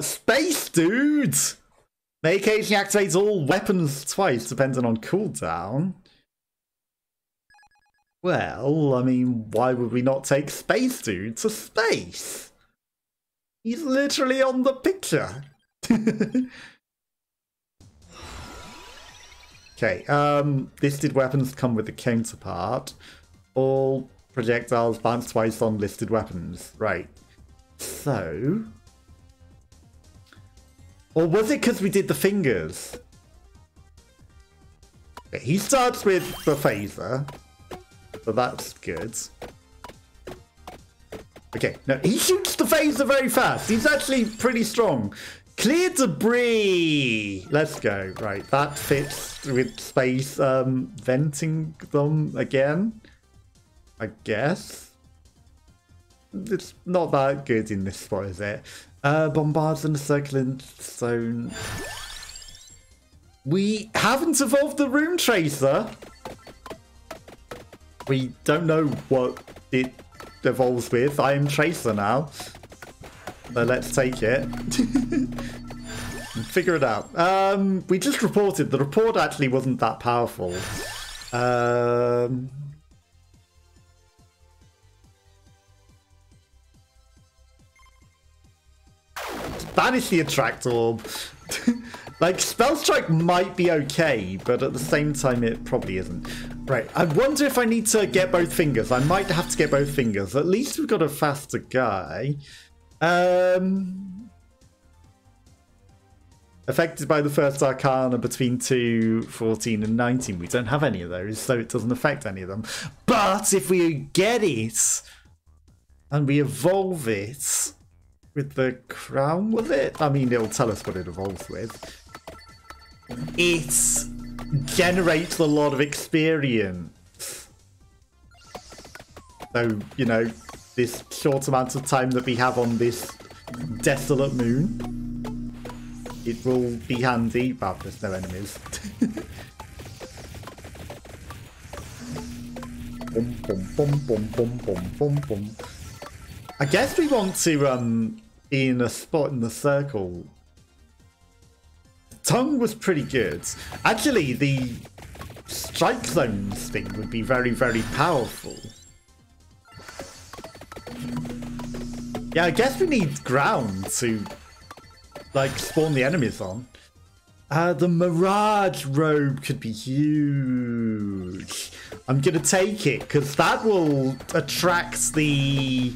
Space dudes! May occasionally activate all weapons twice, depending on cooldown. Well, I mean, why would we not take Space Dude to space? He's literally on the picture. Okay, listed weapons come with a counterpart. All projectiles bounce twice on listed weapons. Right. So... Or was it because we did the fingers? Okay, he starts with the phaser. So that's good. Okay, no, he shoots the phaser very fast. He's actually pretty strong. Clear debris! Let's go. Right, that fits with space venting them again. I guess. It's not that good in this spot, is it? Bombards in a circling zone. We haven't evolved the Rune Tracer. We don't know what it evolves with. I am Tracer now. So let's take it. Figure it out. We just reported. The report actually wasn't that powerful. Banish the Attract Orb. Like, Spell Strike might be okay, but at the same time it probably isn't. Right, I wonder if I need to get both fingers. I might have to get both fingers. At least we've got a faster guy. Affected by the first Arcana between 2, 14 and 19. We don't have any of those, so it doesn't affect any of them. But if we get it, and we evolve it with the crown, was it? I mean, it'll tell us what it evolves with. It generates a lot of experience. So, you know, this short amount of time that we have on this desolate moon, it will be handy. But there's no enemies. Bum, bum, bum, bum, bum, bum, bum, bum. I guess we want to be in a spot in the circle. Tongue was pretty good. Actually, the strike zones thing would be very, very powerful. Yeah, I guess we need ground to, like, spawn the enemies on. The Mirage Robe could be huge. I'm going to take it, because that will attract the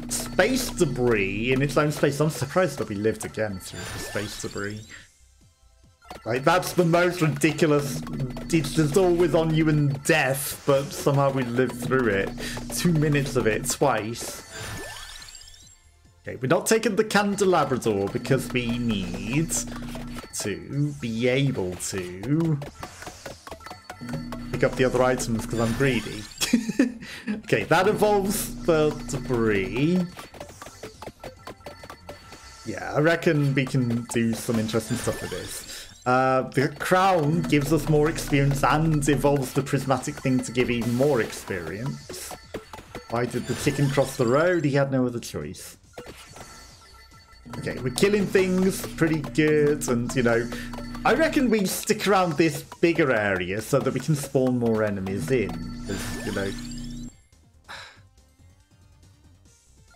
space debris in its own space. I'm surprised that we lived again through the space debris. Like, that's the most ridiculous. It's just always on you in death, but somehow we lived through it. 2 minutes of it twice. Okay, we're not taking the Candelabrador because we need to be able to pick up the other items because I'm greedy. Okay, that evolves the debris. Yeah, I reckon we can do some interesting stuff with this. The crown gives us more experience and evolves the prismatic thing to give even more experience. Why did the chicken cross the road? He had no other choice. Okay, we're killing things pretty good, and, you know, I reckon we stick around this bigger area so that we can spawn more enemies in. Because, you know,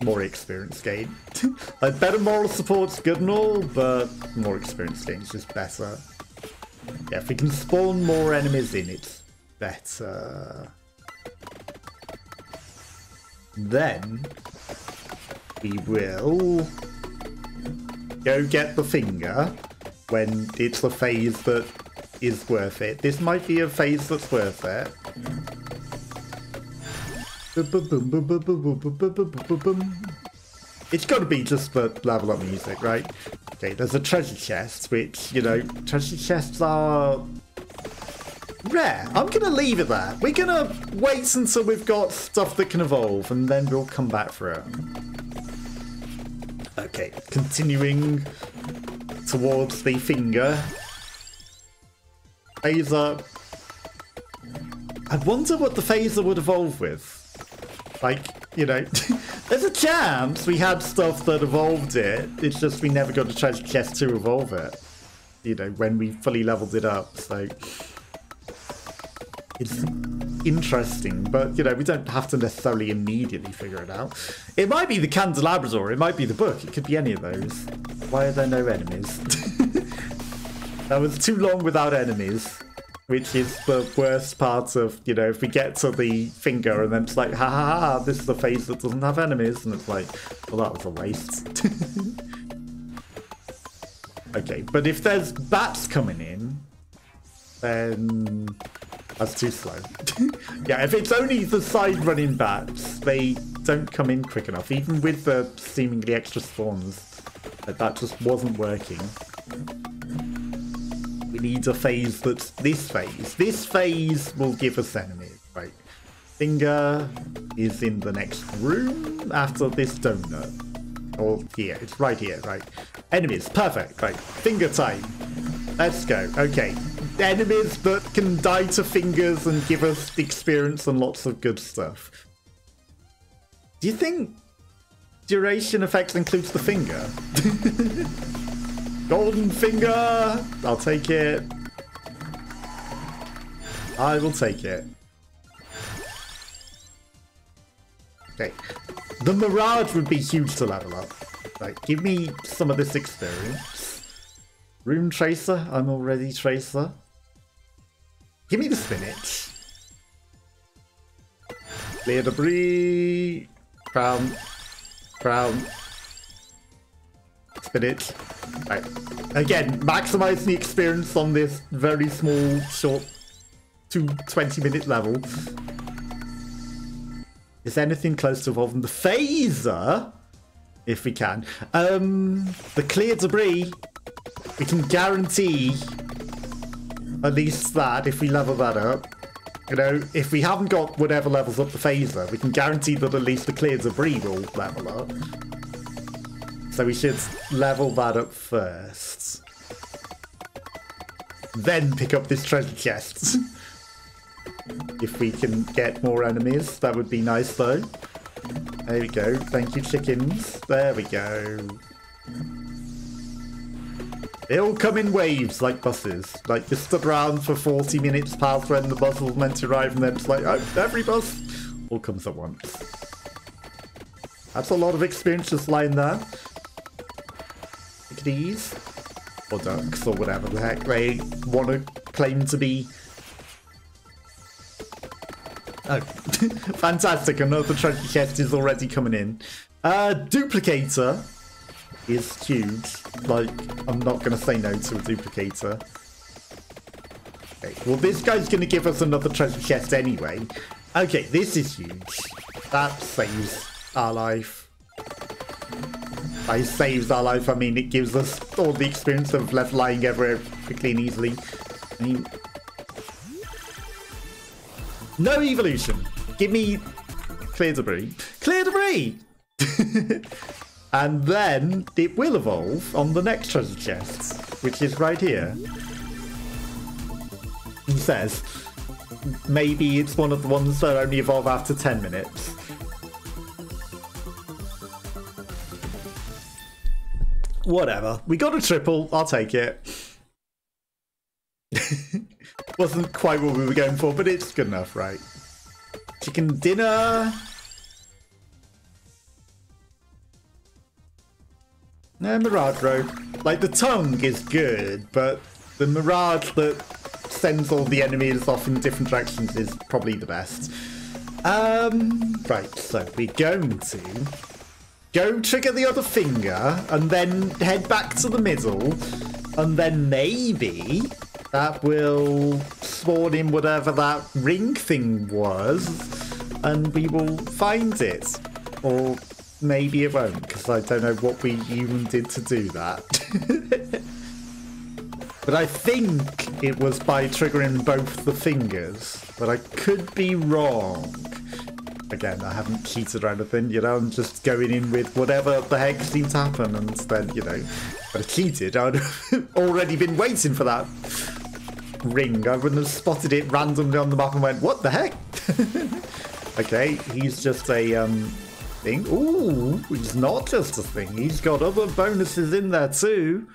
more experience gain. Like, better moral support's good and all, but more experience gain is just better. Yeah, if we can spawn more enemies in, it's better. Then we will go get the finger when it's a phase that is worth it. This might be a phase that's worth it. It's got to be just the level up music, right? Okay, there's a treasure chest, which, you know, treasure chests are rare. I'm going to leave it there. We're going to wait until we've got stuff that can evolve, and then we'll come back for it. Okay, continuing towards the finger. Phaser. I wonder what the phaser would evolve with. Like, you know, There's a chance we had stuff that evolved it. It's just we never got a treasure chest to evolve it. You know, when we fully leveled it up. So it's interesting, but you know, we don't have to necessarily immediately figure it out. It might be the candelabras, or it might be the book. It could be any of those. Why are there no enemies? That was too long without enemies, which is the worst part of, you know, if we get to the finger and then it's like, ha ha ha, this is the phase that doesn't have enemies, and it's like, well, that was a waste. Okay, but if there's bats coming in, then that's too slow. Yeah, if it's only the side running bats, they don't come in quick enough, even with the seemingly extra spawns. That just wasn't working. We need a phase that's this phase. This phase will give us enemies, right? Finger is in the next room after this donut. Or here, it's right here, right? Enemies, perfect, right? Finger time. Let's go. Okay. Enemies that can die to fingers and give us experience and lots of good stuff. Do you think duration effects includes the finger? Golden finger! I'll take it. I will take it. Okay. The Mirage would be huge to level up. Like, give me some of this experience. Rune Tracer, I'm already Tracer. Give me the spinach. Clear debris. Crown. Crown. Spinach. Right. Again, maximizing the experience on this very small, short, 20-minute level. Is anything close to evolving the phaser? If we can. The clear debris, we can guarantee at least that if we level that up. You know, if we haven't got whatever levels up the phaser, we can guarantee that at least the clear debris will level up. So we should level that up first. Then pick up this treasure chest. If we can get more enemies, that would be nice though. There we go. Thank you, chickens. There we go. They all come in waves like buses. Like, you stood around for 40 minutes past when the bus was meant to arrive, and then it's like, oh, every bus all comes at once. That's a lot of experience just lying there. Chickadees. Or ducks, or whatever the heck they want to claim to be. Oh, fantastic. Another treasure chest is already coming in. Duplicator is huge. Like, I'm not going to say no to a duplicator. Okay, well, this guy's going to give us another treasure chest anyway. Okay, this is huge. That saves our life. By saves our life, I mean it gives us all the experience of left lying everywhere quickly and easily. I mean, no evolution. Give me clear debris. Clear debris! And then it will evolve on the next treasure chest, which is right here. It says, maybe it's one of the ones that only evolve after 10 minutes. Whatever. We got a triple. I'll take it. Wasn't quite what we were going for, but it's good enough, right? Chicken dinner. Mirage rope. Like, the tongue is good, but the Mirage that sends all the enemies off in different directions is probably the best. Right, so we're going to go trigger the other finger and then head back to the middle, and then maybe that will spawn in whatever that ring thing was, and we will find it. Or maybe it won't, because I don't know what we even did to do that. But I think it was by triggering both the fingers, but I could be wrong. Again, I haven't cheated or anything, you know, I'm just going in with whatever the heck seemed to happen, and then, you know, if I'd have cheated, I'd have already been waiting for that ring. I wouldn't have spotted it randomly on the map and went, what the heck? Okay, he's just a thing. Ooh, it's not just a thing. He's got other bonuses in there too.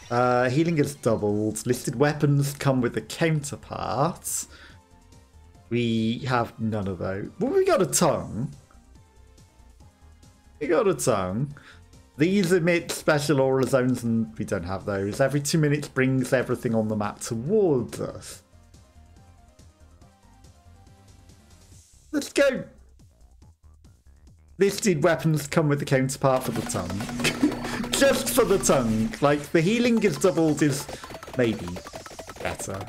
Healing is doubled. Listed weapons come with a counterpart. We have none of those. Well, we got a tongue. We got a tongue. These emit special aura zones, and we don't have those. Every 2 minutes brings everything on the map towards us. Let's go. Listed weapons come with the counterpart for the tongue. Just for the tongue. Like, the healing is doubled is maybe better.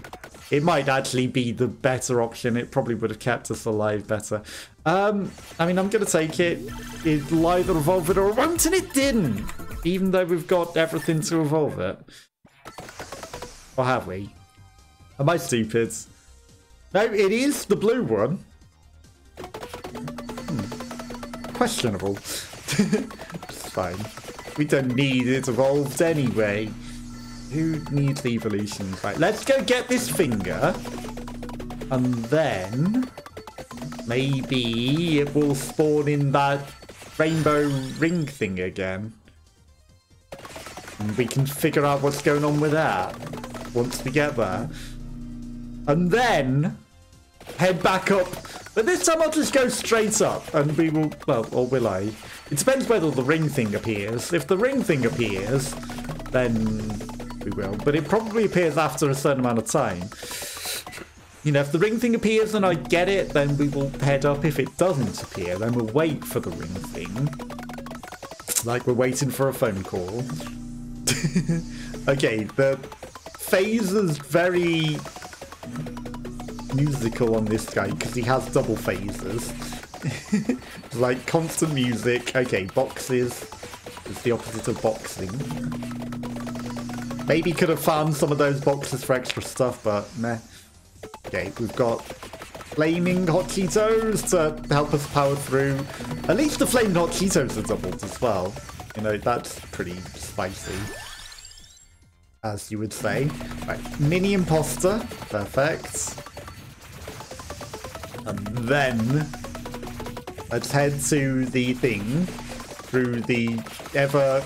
It might actually be the better option. It probably would have kept us alive better. I mean, I'm going to take it. It'll either evolve it or it won't, and it didn't. Even though we've got everything to evolve it. Or have we? Am I stupid? No, it is the blue one. Questionable. It's fine. We don't need it evolved anyway. Who needs evolution? Right, let's go get this finger. And then maybe it will spawn in that rainbow ring thing again. And we can figure out what's going on with that once we get there. And then head back up. But this time I'll just go straight up and we will, well, or will I? It depends whether the ring thing appears. If the ring thing appears, then we will. But it probably appears after a certain amount of time. You know, if the ring thing appears and I get it, then we will head up. If it doesn't appear, then we'll wait for the ring thing. Like we're waiting for a phone call. Okay, the phase is very musical on this guy because he has double phases. Like constant music. Okay, boxes is the opposite of boxing. Maybe could have found some of those boxes for extra stuff, but meh. Okay, we've got flaming hot Cheetos to help us power through. At least the flaming hot Cheetos are doubled as well. You know, that's pretty spicy, as you would say. Right, mini imposter. Perfect. And then let's head to the thing through the ever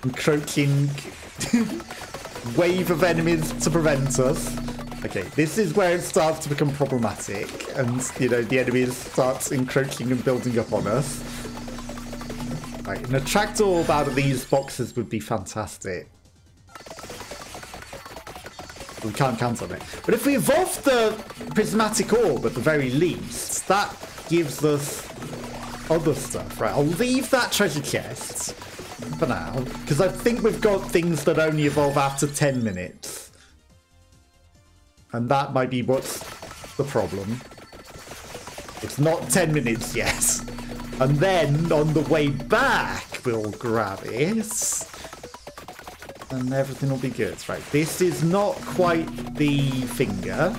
encroaching wave of enemies to prevent us. Okay, this is where it starts to become problematic, and you know the enemies start encroaching and building up on us. Right, an attractor orb out of these boxes would be fantastic. We can't count on it. But if we evolve the prismatic orb at the very least, that gives us other stuff. Right, I'll leave that treasure chest for now, because I think we've got things that only evolve after 10 minutes. And that might be what's the problem. It's not 10 minutes yet. And then on the way back, we'll grab it. And everything will be good. Right, this is not quite the finger,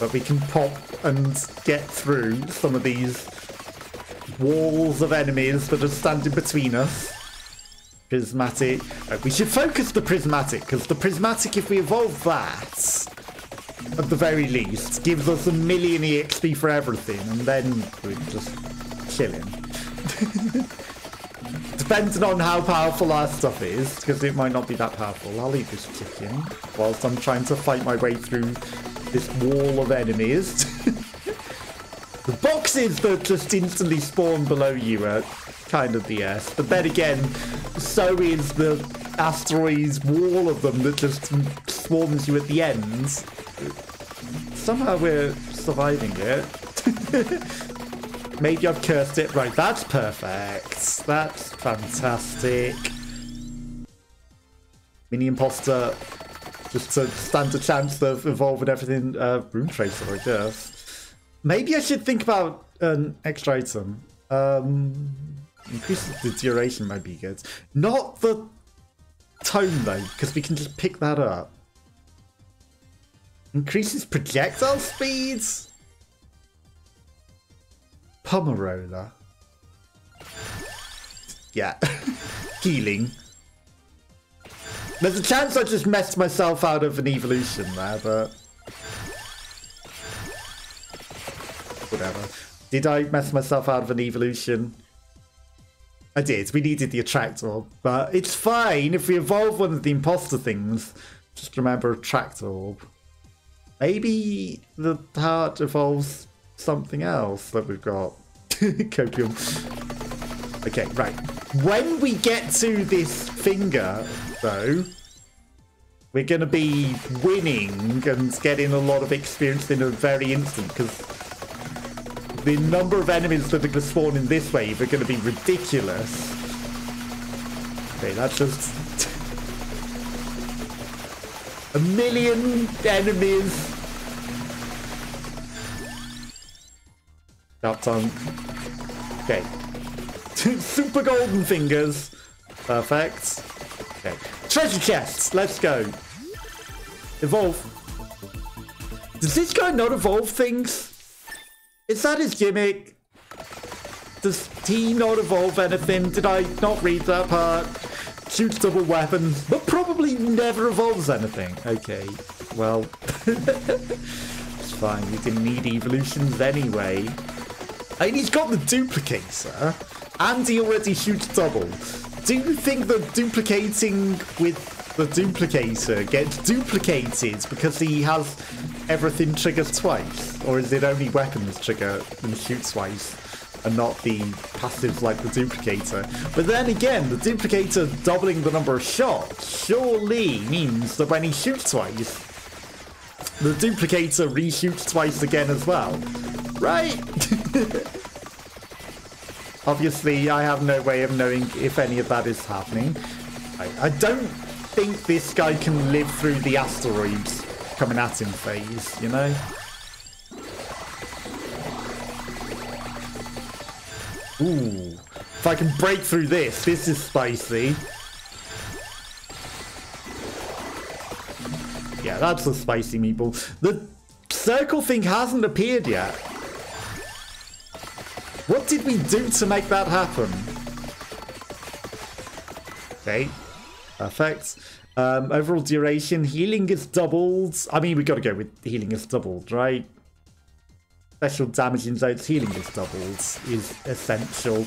but we can pop and get through some of these walls of enemies that are standing between us. Prismatic. Right, we should focus the prismatic, because the prismatic, if we evolve that, at the very least, gives us 1,000,000 EXP for everything, and then we're just chilling. Depending on how powerful our stuff is, because it might not be that powerful. I'll eat this chicken whilst I'm trying to fight my way through this wall of enemies. The boxes that just instantly spawn below you are kind of BS. But then again, so is the asteroid's wall of them that just swarms you at the end. Somehow we're surviving it. Maybe I've cursed it. Right, that's perfect. That's fantastic. Mini imposter, just to stand a chance of evolving everything. Room tracer, I guess. Maybe I should think about an extra item. Increases the duration might be good. Not the tone though, because we can just pick that up. Increases projectile speeds. Pomerola. Yeah. Healing. There's a chance I just messed myself out of an evolution there, but whatever. Did I mess myself out of an evolution? I did. We needed the attractor, but it's fine if we evolve one of the imposter things. Just remember attractor orb. Maybe the heart evolves something else that we've got. Copium. Okay, right. When we get to this finger, though, we're going to be winning and getting a lot of experience in a very instant, because the number of enemies that are going to spawn in this wave are going to be ridiculous. Okay, that's just a million enemies. That time. Okay. Super golden fingers. Perfect. Okay. Treasure chests. Let's go. Evolve. Does this guy not evolve things? Is that his gimmick? Does he not evolve anything? Did I not read that part? Shoots double weapons, but probably never evolves anything. Okay, well, it's fine. We didn't need evolutions anyway. I mean, he's got the duplicator, and he already shoots double. Do you think that duplicating with the duplicator gets duplicated because he has everything triggers twice? Or is it only weapons trigger and shoot twice and not the passives like the duplicator? But then again, the duplicator doubling the number of shots surely means that when he shoots twice, the duplicator reshoots twice again as well. Right? Obviously, I have no way of knowing if any of that is happening. I don't think this guy can live through the asteroids coming at him phase, you know? Ooh. If I can break through this is spicy. Yeah, that's a spicy meatball. The circle thing hasn't appeared yet. What did we do to make that happen? Okay. Perfect. Overall duration, healing is doubled. I mean, we got to go with healing is doubled, right? Special damage in zones, healing is doubled is essential.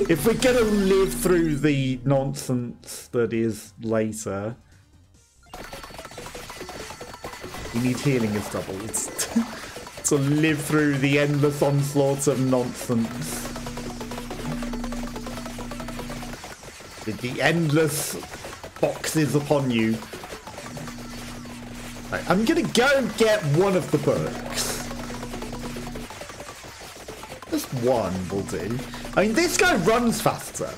If we're going to live through the nonsense that is later, we need healing is doubled to live through the endless onslaught of nonsense. With the endless boxes upon you. Right, I'm gonna go get one of the books. Just one will do. I mean, this guy runs faster.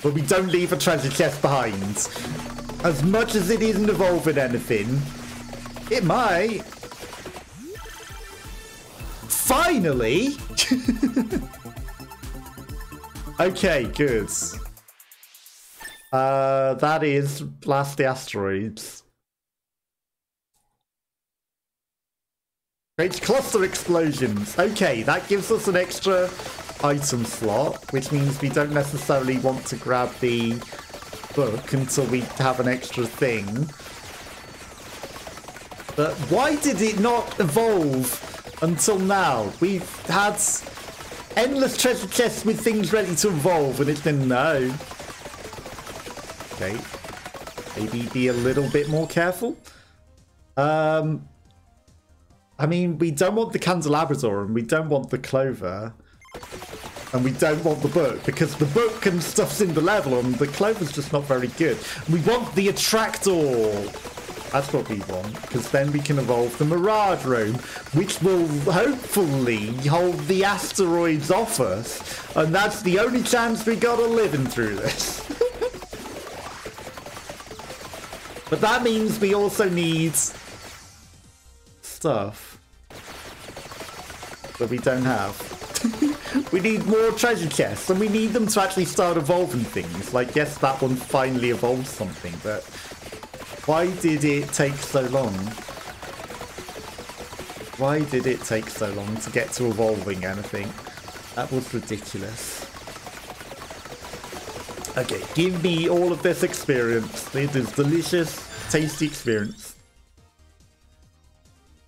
But we don't leave a treasure chest behind. As much as it isn't evolving anything, it might. Finally! Okay, good. That is blast the asteroids. Creates cluster explosions. Okay, that gives us an extra item slot, which means we don't necessarily want to grab the book until we have an extra thing. But why did it not evolve until now? We've had endless treasure chests with things ready to evolve, and it didn't know. Okay. Maybe be a little bit more careful. I mean, we don't want the candelabrador, and we don't want the clover, and we don't want the book, because the book and stuff's in the level, and the clover's just not very good. We want the attractor. That's what we want, because then we can evolve the Mirage Room, which will hopefully hold the asteroids off us, and that's the only chance we got of living through this. But that means we also need stuff that we don't have. We need more treasure chests, and we need them to actually start evolving things. Like, yes, that one finally evolved something, but why did it take so long? Why did it take so long to get to evolving anything? That was ridiculous. Okay, give me all of this experience. It is delicious, tasty experience.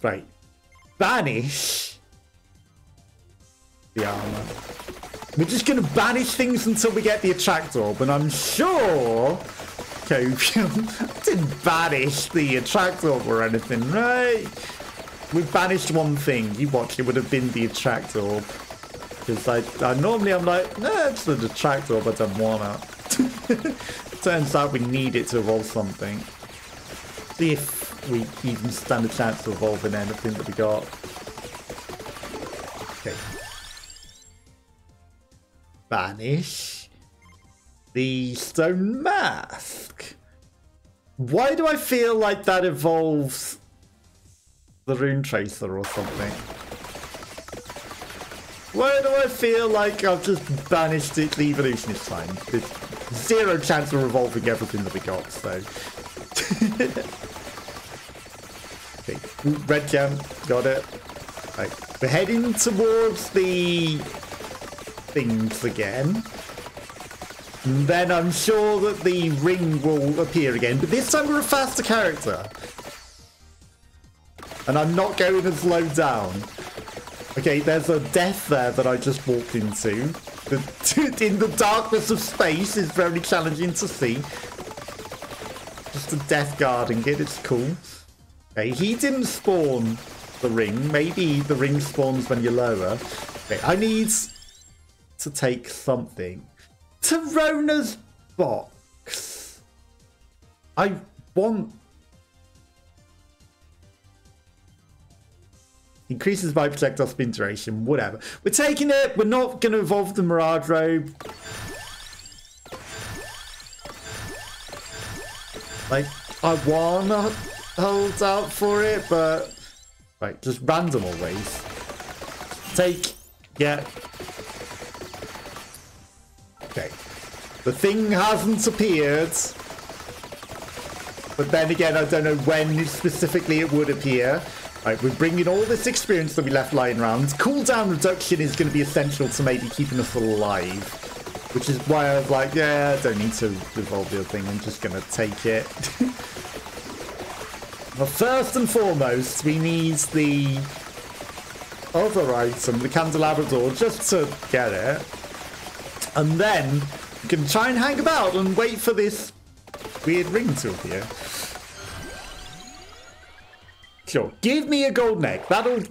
Right. Banish. the armor. We're just going to banish things until we get the attract orb, and I'm sure Copium didn't banish the attract orb or anything, right? We banished one thing. You watch, it would have been the attract orb. Because normally I'm like, nah, it's the attract orb, I don't want it. Turns out we need it to evolve something. See if we even stand a chance to evolve in anything that we got. Okay. Banish the stone mask. Why do I feel like that evolves the rune tracer or something? Why do I feel like I've just banished it the evolution is fine? There's zero chance of evolving everything that we got, so. Okay, red gem, got it. Right, we're heading towards the things again. And then I'm sure that the ring will appear again, but this time we're a faster character. And I'm not going as low down. Okay, there's a death there that I just walked into. In the darkness of space is very challenging to see. Just a death guarding it, it's cool. Okay, he didn't spawn the ring. Maybe the ring spawns when you're lower. Okay, I need to take something. Tarona's box. I want... Increases by projectile spin duration, whatever. We're taking it. We're not going to evolve the Mirage Robe. Like, I want to hold out for it, but... Right, just random always. Take, yeah. Okay. The thing hasn't appeared. But then again, I don't know when specifically it would appear. Right, we're bringing all this experience that we left lying around. Cooldown reduction is going to be essential to maybe keeping us alive. Which is why I was like, yeah, I don't need to evolve the other thing. I'm just going to take it. But first and foremost, we need the other item, the candelabra door, just to get it. And then we can try and hang about and wait for this weird ring to appear. Sure, give me a gold neck. That'll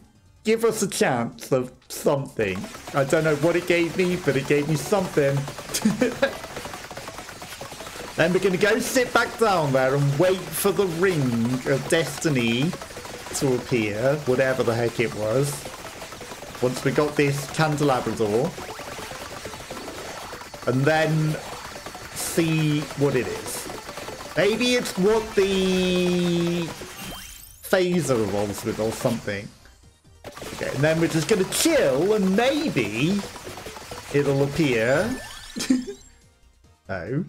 give us a chance of something. I don't know what it gave me, but it gave me something. Then we're going to go sit back down there and wait for the ring of destiny to appear, whatever the heck it was. Once we got this candelabra door. And then see what it is. Maybe it's what the phaser evolves with or something. Okay, and then we're just going to chill and maybe it'll appear. No,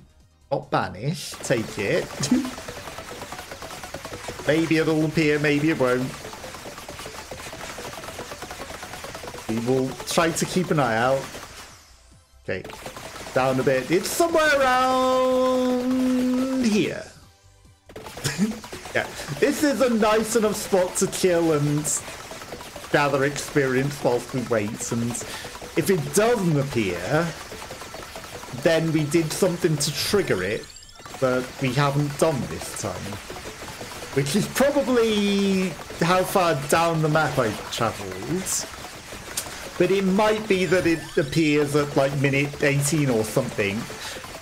not banish. Take it. Maybe it'll appear, maybe it won't. We will try to keep an eye out. Okay, down a bit. It's somewhere around here. Yeah, this is a nice enough spot to chill and gather experience whilst we wait. And if it doesn't appear, then we did something to trigger it that we haven't done this time. Which is probably how far down the map I travelled. But it might be that it appears at like minute 18 or something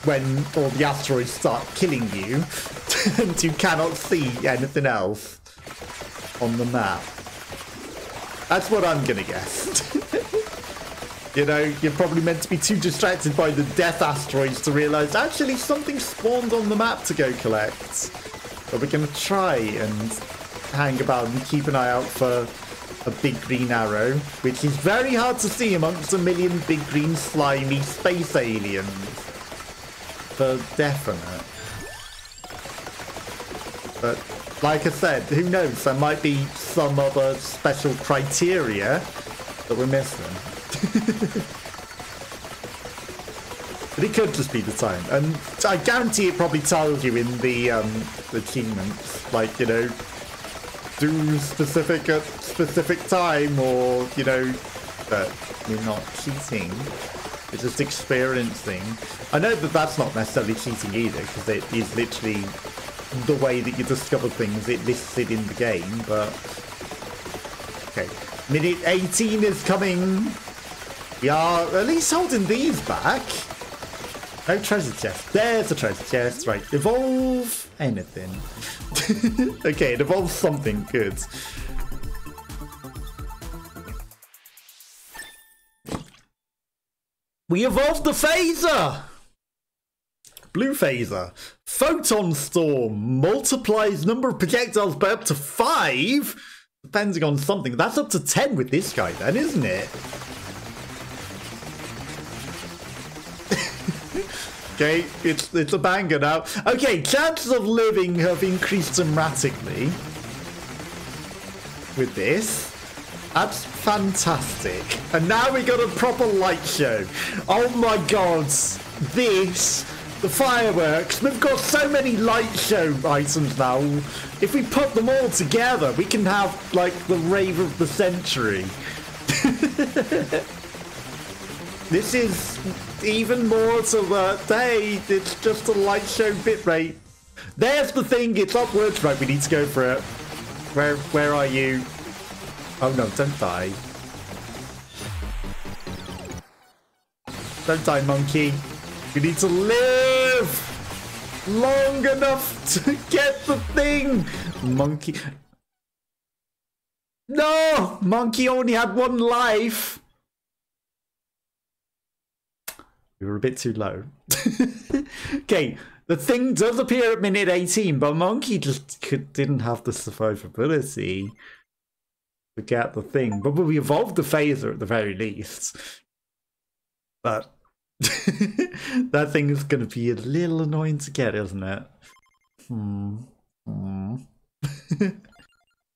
when all the asteroids start killing you and you cannot see anything else on the map. That's what I'm gonna guess. You know, you're probably meant to be too distracted by the death asteroids to realise actually something spawned on the map to go collect. But we're gonna try and hang about and keep an eye out for a big green arrow, which is very hard to see amongst a million big green slimy space aliens. For definite. But like I said, who knows? There might be some other special criteria that we're missing. But it could just be the time, and I guarantee it probably tells you in the achievements, like, you know, do specific at specific time, or, you know, but we're not cheating. We're just experiencing. I know that that's not necessarily cheating either, because it is literally the way that you discover things. It lists it in the game, but... Okay. Minute 18 is coming. We are at least holding these back. No treasure chest. There's a treasure chest. Right. Evolve anything. Okay, it evolves something good. We evolved the phaser! Blue phaser. Photon storm multiplies number of projectiles by up to 5, depending on something. That's up to 10 with this guy then, isn't it? Okay, it's a banger now. Okay, chances of living have increased dramatically with this. That's fantastic. And now we got a proper light show. Oh my god. This, the fireworks. We've got so many light show items now. If we put them all together, we can have like the rave of the century. This is even more to the day. It's just a light show bitrate. There's the thing. It's upwards. Right, we need to go for it. Where are you? Oh no, don't die. Don't die, monkey. You need to live long enough to get the thing. Monkey. No! Monkey only had 1 life. We were a bit too low. Okay, the thing does appear at minute 18, but Monkey just didn't have the survivability to get the thing. But we evolved the phaser at the very least. But that thing is going to be a little annoying to get, isn't it?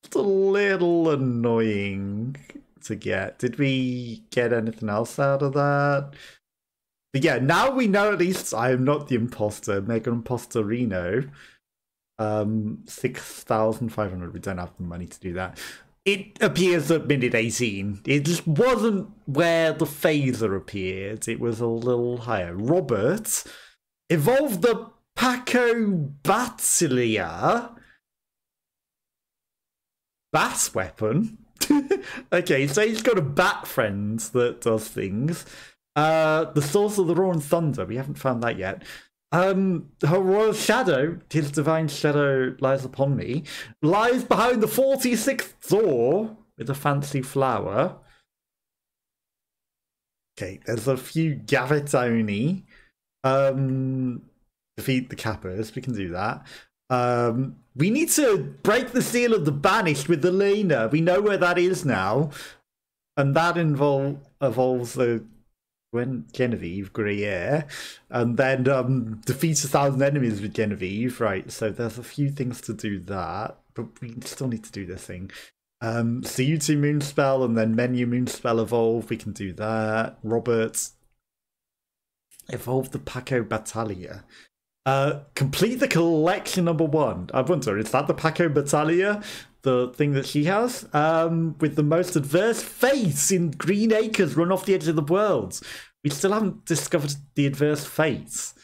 It's a little annoying to get. Did we get anything else out of that? But yeah, now we know at least I am not the imposter. Mega Imposter Reno. 6,500. We don't have the money to do that. It appears at minute 18. It just wasn't where the phaser appeared. It was a little higher. Robert evolved the Pacobatilia bat weapon. Okay, so he's got a bat friend that does things. The source of the roaring thunder. We haven't found that yet. Her royal shadow, his divine shadow lies upon me, lies behind the 46th door with a fancy flower. Okay, there's a few Gavetoni. Defeat the Kappas. We can do that. We need to break the seal of the banished with the Lena. We know where that is now, and that involves the Genevieve Gruyere, and then defeat 1,000 enemies with Genevieve. Right, so there's a few things to do that, but we still need to do this thing. CU2 Moonspell and then Menu Moonspell evolve. We can do that. Robert evolve the Paco Battaglia. Complete the collection number 1. I wonder, is that the Paco Battaglia? The thing that she has? With the most adverse fates in Green Acres run off the edge of the world. We still haven't discovered the adverse fates.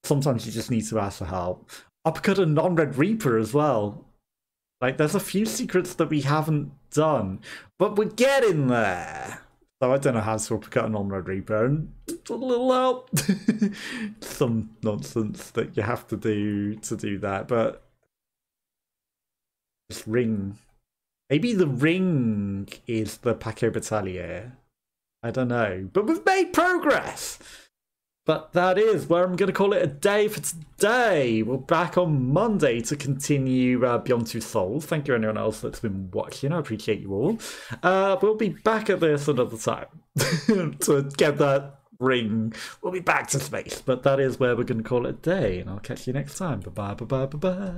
Sometimes you just need to ask for help. Uppercut a non-red reaper as well. Like, there's a few secrets that we haven't done, but we're getting there. So I don't know how to uppercut a non-red reaper, and it's a little help. Some nonsense that you have to do that, but this ring. Maybe the ring is the Paco Battaglia. I don't know. But we've made progress. But that is where I'm going to call it a day for today. We're back on Monday to continue Beyond Two Souls. Thank you anyone else that's been watching. I appreciate you all. We'll be back at this another time to get that ring. We'll be back to space. But that is where we're going to call it a day. And I'll catch you next time. Bye-bye, bye-bye, bye-bye.